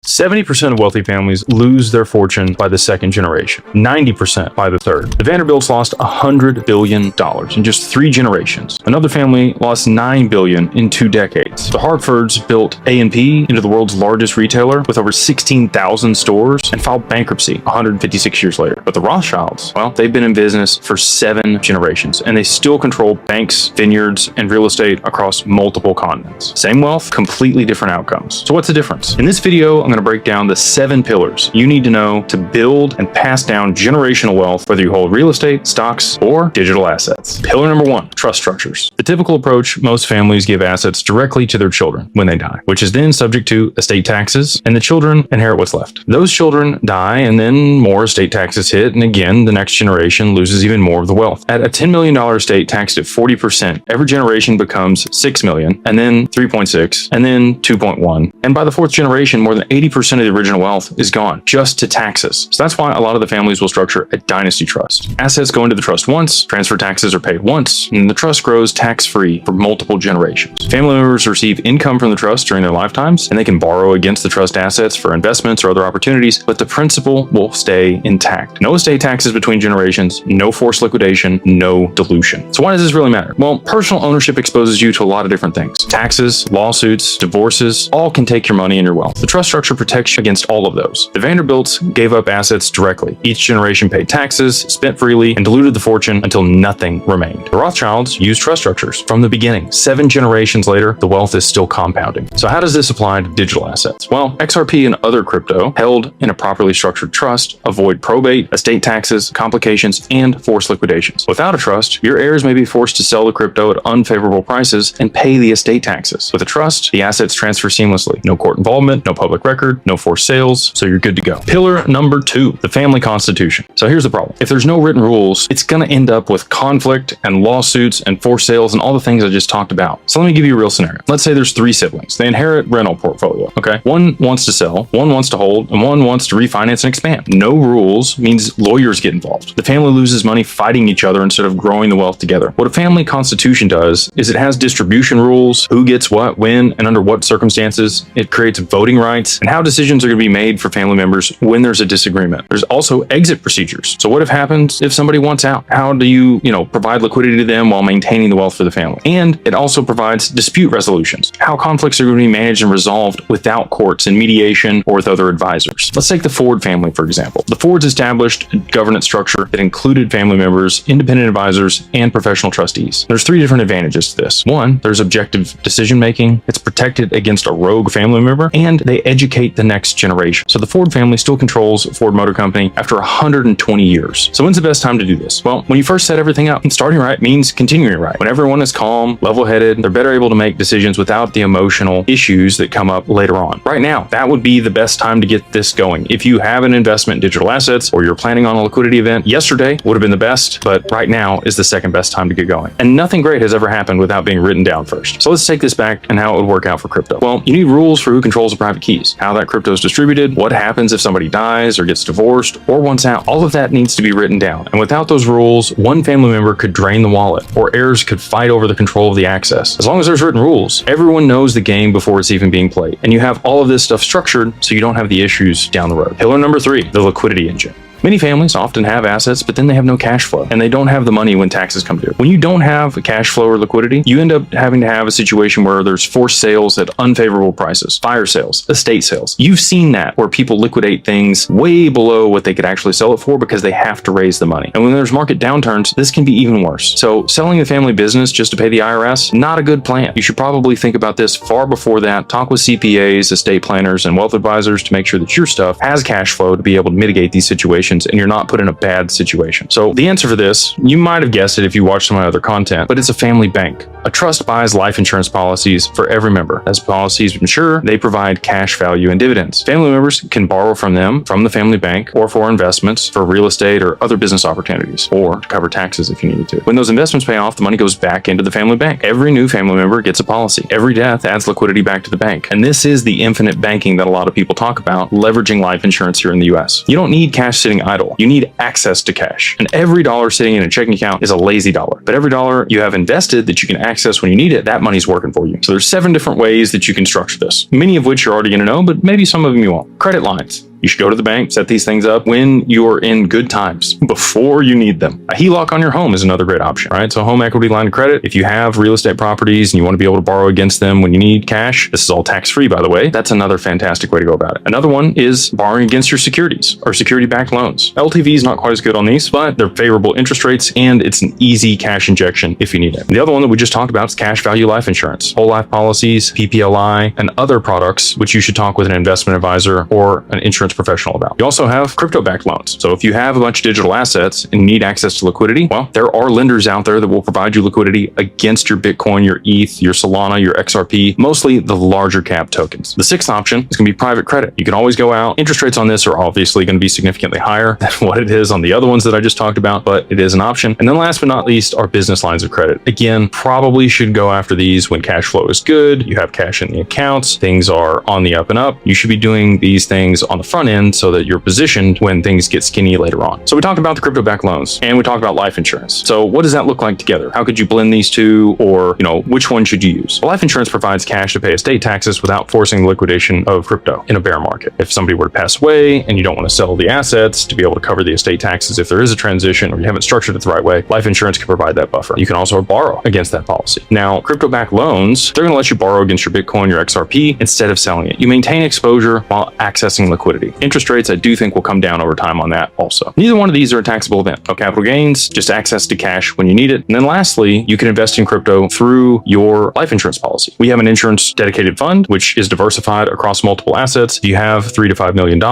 70% of wealthy families lose their fortune by the second generation, 90% by the third. The Vanderbilts lost $100 billion in just 3 generations. Another family lost $9 billion in 2 decades. The Hartfords built A&P into the world's largest retailer with over 16,000 stores and filed bankruptcy 156 years later. But the Rothschilds, well, they've been in business for 7 generations, and they still control banks, vineyards, and real estate across multiple continents. Same wealth, completely different outcomes. So what's the difference? In this video, I'm going to break down the 7 pillars you need to know to build and pass down generational wealth, whether you hold real estate, stocks, or digital assets. Pillar number 1, trust structures. The typical approach, most families give assets directly to their children when they die, which is then subject to estate taxes, and the children inherit what's left. Those children die, and then more estate taxes hit, and again, the next generation loses even more of the wealth. At a $10 million estate taxed at 40%, every generation becomes $6 million, and then 3.6, and then 2.1, and by the 4th generation, more than 80% of the original wealth is gone just to taxes. So that's why a lot of the families will structure a dynasty trust. Assets go into the trust once, transfer taxes are paid once, and the trust grows tax-free for multiple generations. Family members receive income from the trust during their lifetimes, and they can borrow against the trust assets for investments or other opportunities, but the principal will stay intact. No estate taxes between generations, no forced liquidation, no dilution. So why does this really matter? Well, personal ownership exposes you to a lot of different things. Taxes, lawsuits, divorces, all can take your money and your wealth. The trust structure protects you against all of those. The Vanderbilts gave up assets directly. Each generation paid taxes, spent freely, and diluted the fortune until nothing remained. The Rothschilds used trust structures from the beginning. 7 generations later, the wealth is still compounding. So how does this apply to digital assets? Well, XRP and other crypto held in a properly structured trust avoid probate, estate taxes, complications, and forced liquidations. Without a trust, your heirs may be forced to sell the crypto at unfavorable prices and pay the estate taxes. With a trust, the assets transfer seamlessly. No court involvement, no public record, no forced sales, so you're good to go. Pillar number 2, the family constitution. So here's the problem. If there's no written rules, it's going to end up with conflict and lawsuits and forced sales and all the things I just talked about. So let me give you a real scenario. Let's say there's 3 siblings. They inherit rental portfolio, okay? One wants to sell, one wants to hold, and one wants to refinance and expand. No rules means lawyers get involved. The family loses money fighting each other instead of growing the wealth together. What a family constitution does is it has distribution rules, who gets what, when, and under what circumstances. It creates voting rights and how decisions are going to be made for family members when there's a disagreement. There's also exit procedures. So what happens if somebody wants out? How do you provide liquidity to them while maintaining the wealth for the family? And it also provides dispute resolutions, how conflicts are going to be managed and resolved without courts and mediation or with other advisors. Let's take the Ford family, for example. The Fords established a governance structure that included family members, independent advisors, and professional trustees. There's 3 different advantages to this. 1, there's objective decision making. It's protected against a rogue family member, and they educate the next generation. So the Ford family still controls Ford Motor Company after 120 years. So when's the best time to do this? Well, when you first set everything up. Starting right means continuing right. When everyone is calm, level-headed, they're better able to make decisions without the emotional issues that come up later on. Right now, that would be the best time to get this going. If you have an investment in digital assets or you're planning on a liquidity event, yesterday would have been the best, but right now is the second best time to get going. And nothing great has ever happened without being written down first. So let's take this back and how it would work out for crypto. Well, you need rules for who controls the private keys, how that crypto is distributed, what happens if somebody dies or gets divorced or wants out. All of that needs to be written down. And without those rules, one family member could drain the wallet or heirs could fight over the control of the access. As long as there's written rules, everyone knows the game before it's even being played. And you have all of this stuff structured so you don't have the issues down the road. Pillar number 3, the liquidity engine. Many families often have assets, but then they have no cash flow, and they don't have the money when taxes come due. When you don't have cash flow or liquidity, you end up having to have a situation where there's forced sales at unfavorable prices, fire sales, estate sales. You've seen that where people liquidate things way below what they could actually sell it for because they have to raise the money. And when there's market downturns, this can be even worse. So selling the family business just to pay the IRS, not a good plan. You should probably think about this far before that. Talk with CPAs, estate planners, and wealth advisors to make sure that your stuff has cash flow to be able to mitigate these situations and you're not put in a bad situation. So the answer for this, you might have guessed it if you watched some of my other content, but it's a family bank. A trust buys life insurance policies for every member. As policies mature, they provide cash value and dividends. Family members can borrow from them, from the family bank, or for investments, for real estate or other business opportunities, or to cover taxes if you needed to. When those investments pay off, the money goes back into the family bank. Every new family member gets a policy. Every death adds liquidity back to the bank. And this is the infinite banking that a lot of people talk about, leveraging life insurance here in the US. You don't need cash sitting idle. You need access to cash. And every dollar sitting in a checking account is a lazy dollar. But every dollar you have invested that you can access when you need it, that money's working for you. So there's 7 different ways that you can structure this, many of which you're already going to know, but maybe some of them you won't. Credit lines. You should go to the bank, set these things up when you're in good times, before you need them. A HELOC on your home is another great option, right? So home equity line of credit, if you have real estate properties and you want to be able to borrow against them when you need cash, this is all tax-free, by the way. That's another fantastic way to go about it. Another one is borrowing against your securities or security-backed loans. LTV is not quite as good on these, but they're favorable interest rates and it's an easy cash injection if you need it. The other one that we just talked about is cash value life insurance, whole life policies, PPLI, and other products, which you should talk with an investment advisor or an insurance professional about. You also have crypto-backed loans. So if you have a bunch of digital assets and need access to liquidity, well, there are lenders out there that will provide you liquidity against your Bitcoin, your ETH, your Solana, your XRP, mostly the larger cap tokens. The 6th option is going to be private credit. You can always go out. Interest rates on this are obviously going to be significantly higher than what it is on the other ones that I just talked about, but it is an option. And then last but not least are business lines of credit. Again, probably should go after these when cash flow is good, you have cash in the accounts, things are on the up and up. You should be doing these things on the front end so that you're positioned when things get skinny later on. So we talked about the crypto-backed loans and we talked about life insurance. So what does that look like together? How could you blend these two, or, which one should you use? Well, life insurance provides cash to pay estate taxes without forcing the liquidation of crypto in a bear market. If somebody were to pass away and you don't want to sell the assets to be able to cover the estate taxes if there is a transition or you haven't structured it the right way, life insurance can provide that buffer. You can also borrow against that policy. Now, crypto-backed loans, they're going to let you borrow against your Bitcoin, your XRP, instead of selling it. You maintain exposure while accessing liquidity. Interest rates, I do think, will come down over time on that also. Neither one of these are a taxable event. No capital gains, just access to cash when you need it. And then lastly, you can invest in crypto through your life insurance policy. We have an insurance dedicated fund, which is diversified across multiple assets. If you have $3 to $5 million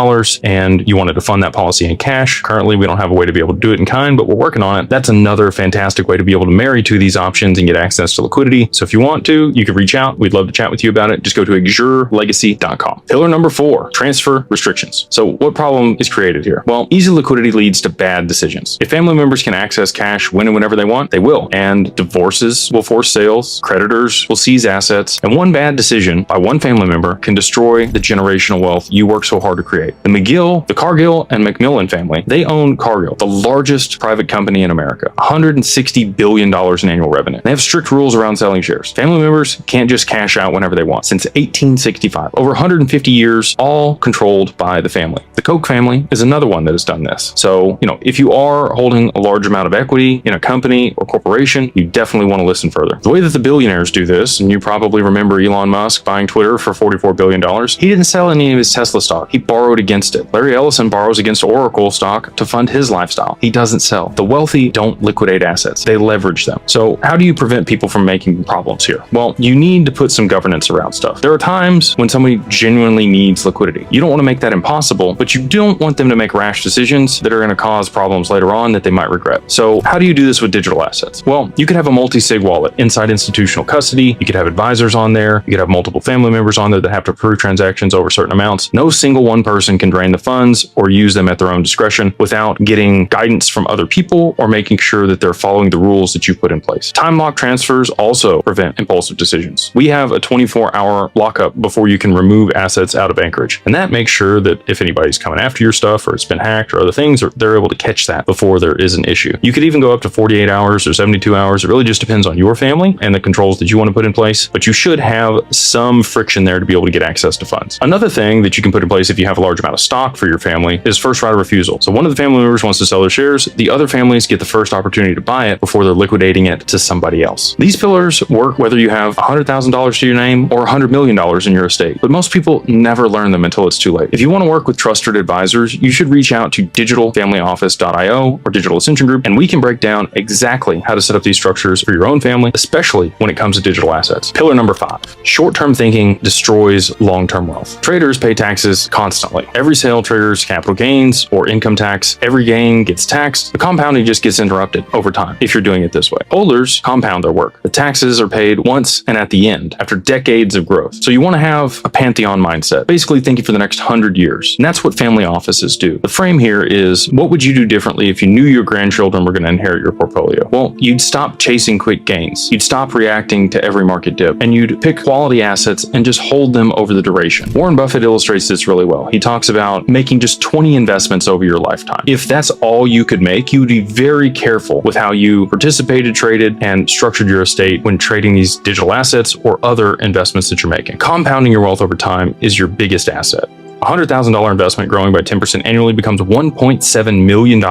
and you wanted to fund that policy in cash, currently we don't have a way to be able to do it in kind, but we're working on it. That's another fantastic way to be able to marry to these options and get access to liquidity. So if you want to, you could reach out. We'd love to chat with you about it. Just go to exurelegacy.com. Pillar number 4, transfer restrictions. So what problem is created here? Well, easy liquidity leads to bad decisions. If family members can access cash when and whenever they want, they will. And divorces will force sales, creditors will seize assets, and one bad decision by one family member can destroy the generational wealth you work so hard to create. The Cargill and McMillan family, they own Cargill, the largest private company in America, $160 billion in annual revenue. They have strict rules around selling shares. Family members can't just cash out whenever they want. Since 1865, over 150 years, all controlled by the family. The Koch family is another one that has done this. So, if you are holding a large amount of equity in a company or corporation, you definitely want to listen further. The way that the billionaires do this, and you probably remember Elon Musk buying Twitter for $44 billion, he didn't sell any of his Tesla stock. He borrowed against it. Larry Ellison borrows against Oracle stock to fund his lifestyle. He doesn't sell. The wealthy don't liquidate assets. They leverage them. So how do you prevent people from making problems here? Well, you need to put some governance around stuff. There are times when somebody genuinely needs liquidity. You don't want to make that impossible, but you don't want them to make rash decisions that are going to cause problems later on that they might regret. So how do you do this with digital assets? Well, you could have a multi-sig wallet inside institutional custody. You could have advisors on there. You could have multiple family members on there that have to approve transactions over certain amounts. No single one person can drain the funds or use them at their own discretion without getting guidance from other people or making sure that they're following the rules that you put in place. Time lock transfers also prevent impulsive decisions. We have a 24-hour lockup before you can remove assets out of anchorage. And that makes sure that if anybody's coming after your stuff or it's been hacked or other things, they're able to catch that before there is an issue. You could even go up to 48 hours or 72 hours. It really just depends on your family and the controls that you want to put in place, but you should have some friction there to be able to get access to funds. Another thing that you can put in place if you have a large amount of stock for your family is first right of refusal. So one of the family members wants to sell their shares, the other families get the first opportunity to buy it before they're liquidating it to somebody else. These pillars work whether you have $100,000 to your name or $100 million in your estate, but most people never learn them until it's too late. If you want to work with trusted advisors, you should reach out to digitalfamilyoffice.io or Digital Ascension Group, and we can break down exactly how to set up these structures for your own family, especially when it comes to digital assets. Pillar number 5, short-term thinking destroys long-term wealth. Traders pay taxes constantly. Every sale triggers capital gains or income tax. Every gain gets taxed. The compounding just gets interrupted over time if you're doing it this way. Holders compound their work. The taxes are paid once and at the end after decades of growth. So you want to have a Pantheon mindset, basically thinking for the next 100 years. And that's what family offices do. The frame here is, what would you do differently if you knew your grandchildren were going to inherit your portfolio? Well, you'd stop chasing quick gains. You'd stop reacting to every market dip, and you'd pick quality assets and just hold them over the duration. Warren Buffett illustrates this really well. He talks about making just 20 investments over your lifetime. If that's all you could make, you would be very careful with how you participated, traded, and structured your estate when trading these digital assets or other investments that you're making. Compounding your wealth over time is your biggest asset. A $100,000 investment growing by 10% annually becomes $1.7 million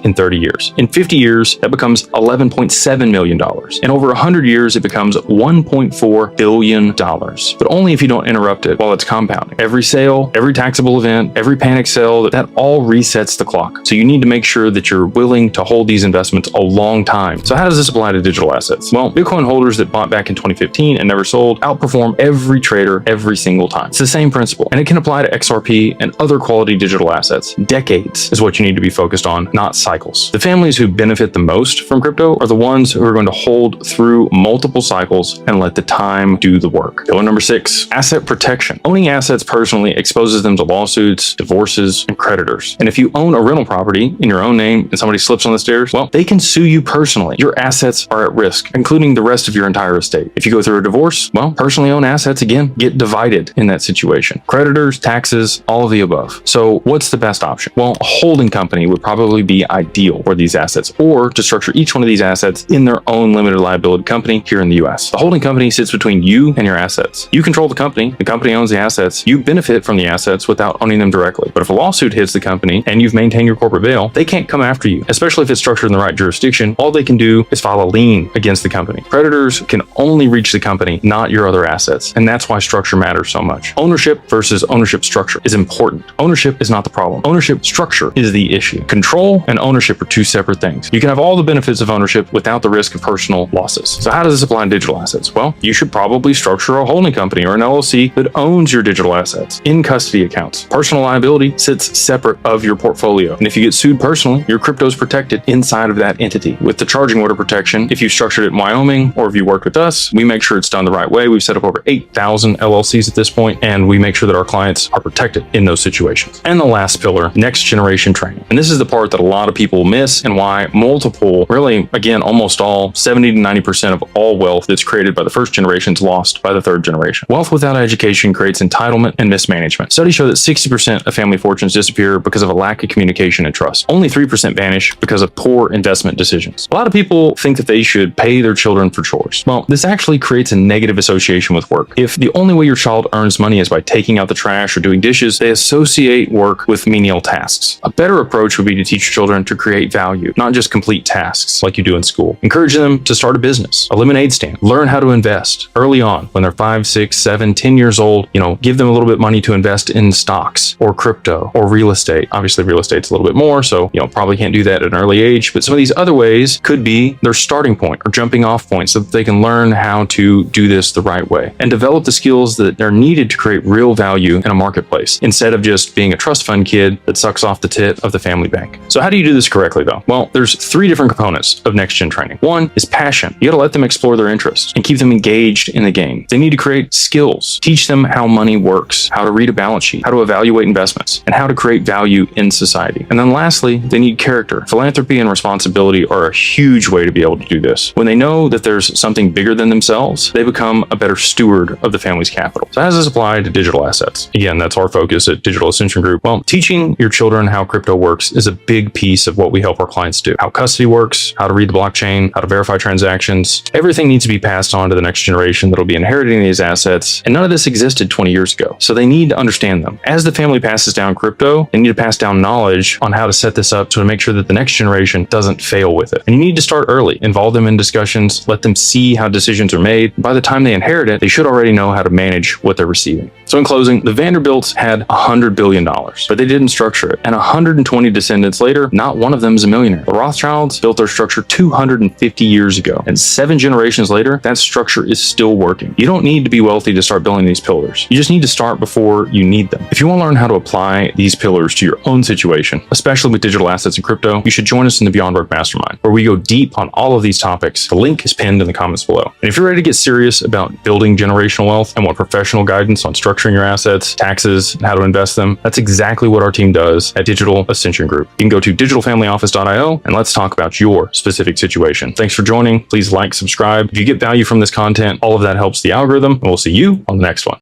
in 30 years. In 50 years, that becomes $11.7 million. In over 100 years, it becomes $1.4 billion. But only if you don't interrupt it while it's compounding. Every sale, every taxable event, every panic sell, that all resets the clock. So you need to make sure that you're willing to hold these investments a long time. So how does this apply to digital assets? Well, Bitcoin holders that bought back in 2015 and never sold outperform every trader every single time. It's the same principle, and it can apply to XRP and other quality digital assets. Decades is what you need to be focused on, not cycles. The families who benefit the most from crypto are the ones who are going to hold through multiple cycles and let the time do the work. Pillar number 6, asset protection. Owning assets personally exposes them to lawsuits, divorces, and creditors. And if you own a rental property in your own name and somebody slips on the stairs, well, they can sue you personally. Your assets are at risk, including the rest of your entire estate. If you go through a divorce, well, personally owned assets, again, get divided in that situation. Creditors, taxes, all of the above. So what's the best option? Well, a holding company would probably be ideal for these assets, or to structure each one of these assets in their own limited liability company here in the US. The holding company sits between you and your assets. You control the company owns the assets, you benefit from the assets without owning them directly. But if a lawsuit hits the company and you've maintained your corporate veil, they can't come after you, especially if it's structured in the right jurisdiction. All they can do is file a lien against the company. Creditors can only reach the company, not your other assets. And that's why structure matters so much. Ownership versus ownership structure is important. Ownership is not the problem. Ownership structure is the issue. Control and ownership are two separate things. You can have all the benefits of ownership without the risk of personal losses. So how does this apply to digital assets? Well, you should probably structure a holding company or an LLC that owns your digital assets in custody accounts. Personal liability sits separate of your portfolio. And if you get sued personally, your crypto is protected inside of that entity. With the charging order protection, if you structured it in Wyoming or if you worked with us, we make sure it's done the right way. We've set up over 8,000 LLCs at this point, and we make sure that our clients are protected in those situations. And the last pillar, next generation training. And this is the part that a lot of people miss, and why multiple, really, again, almost all, 70 to 90% of all wealth that's created by the first generation is lost by the third generation. Wealth without education creates entitlement and mismanagement. Studies show that 60% of family fortunes disappear because of a lack of communication and trust. Only 3% vanish because of poor investment decisions. A lot of people think that they should pay their children for chores. Well, this actually creates a negative association with work. If the only way your child earns money is by taking out the trash or doing dishes, they associate work with menial tasks. A better approach would be to teach children to create value, not just complete tasks like you do in school. Encourage them to start a business, a lemonade stand, learn how to invest early on when they're 5, 6, 7, 10 years old. Give them a little bit of money to invest in stocks or crypto or real estate. Obviously, real estate's a little bit more, so probably can't do that at an early age, but some of these other ways could be their starting point or jumping off point so that they can learn how to do this the right way and develop the skills that are needed to create real value in a marketplace instead of just being a trust fund kid that sucks off the tit of the family bank. So how do you do this correctly though? Well, there's 3 different components of next gen training. One is passion. You got to let them explore their interests and keep them engaged in the game. They need to create skills, teach them how money works, how to read a balance sheet, how to evaluate investments, and how to create value in society. And then lastly, they need character. Philanthropy and responsibility are a huge way to be able to do this. When they know that there's something bigger than themselves, they become a better steward of the family's capital. So how does this apply to digital assets? Again, that's our focus at Digital Ascension Group. Well, teaching your children how crypto works is a big piece of what we help our clients do. How custody works, how to read the blockchain, how to verify transactions. Everything needs to be passed on to the next generation that'll be inheriting these assets. And none of this existed 20 years ago. So they need to understand them. As the family passes down crypto, they need to pass down knowledge on how to set this up to make sure that the next generation doesn't fail with it. And you need to start early. Involve them in discussions. Let them see how decisions are made. By the time they inherit it, they should already know how to manage what they're receiving. So in closing, the Vanderbilts had $100 billion, but they didn't structure it. And 120 descendants later, not one of them is a millionaire. The Rothschilds built their structure 250 years ago. And 7 generations later, that structure is still working. You don't need to be wealthy to start building these pillars. You just need to start before you need them. If you want to learn how to apply these pillars to your own situation, especially with digital assets and crypto, you should join us in the Beyond Work Mastermind, where we go deep on all of these topics. The link is pinned in the comments below. And if you're ready to get serious about building generational wealth and want professional guidance on structuring your assets, taxes, funds and how to invest them. That's exactly what our team does at Digital Ascension Group. You can go to digitalfamilyoffice.io and let's talk about your specific situation. Thanks for joining. Please like, subscribe. If you get value from this content, all of that helps the algorithm, and we'll see you on the next one.